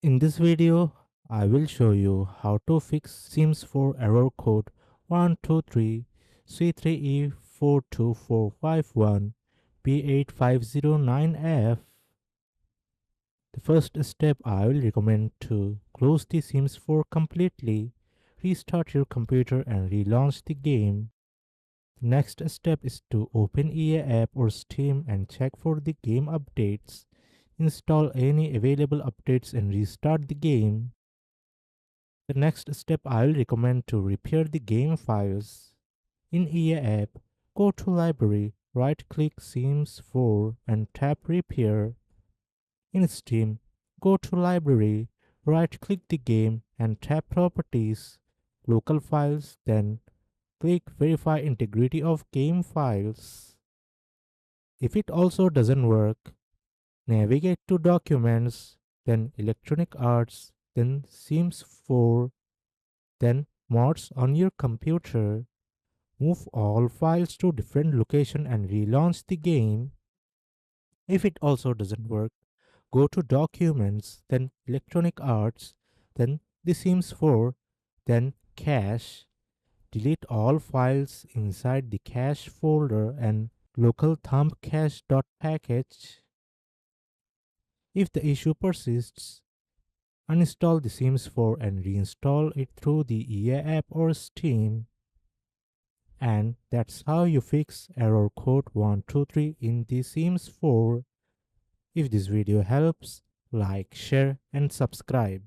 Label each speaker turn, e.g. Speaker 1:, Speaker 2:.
Speaker 1: In this video, I will show you how to fix Sims 4 error code 123c3e42451b8509f. The first step, I will recommend to close the Sims 4 completely, restart your computer and relaunch the game. The next step is to open EA app or Steam and check for the game updates. Install any available updates and restart the game. The next step, I'll recommend to repair the game files. In EA app, go to library, right click Sims 4 and tap repair. In Steam, go to library, right click the game and tap properties, local files, then click verify integrity of game files. If it also doesn't work, navigate to documents, then electronic arts, then Sims 4, then mods on your computer. Move all files to different location and relaunch the game. If it also doesn't work, go to documents, then electronic arts, then the Sims 4, then cache. Delete all files inside the cache folder and local thumb cache.package. If the issue persists, uninstall the Sims 4 and reinstall it through the EA app or Steam. And that's how you fix error code 123 in the Sims 4. If this video helps, like, share and subscribe.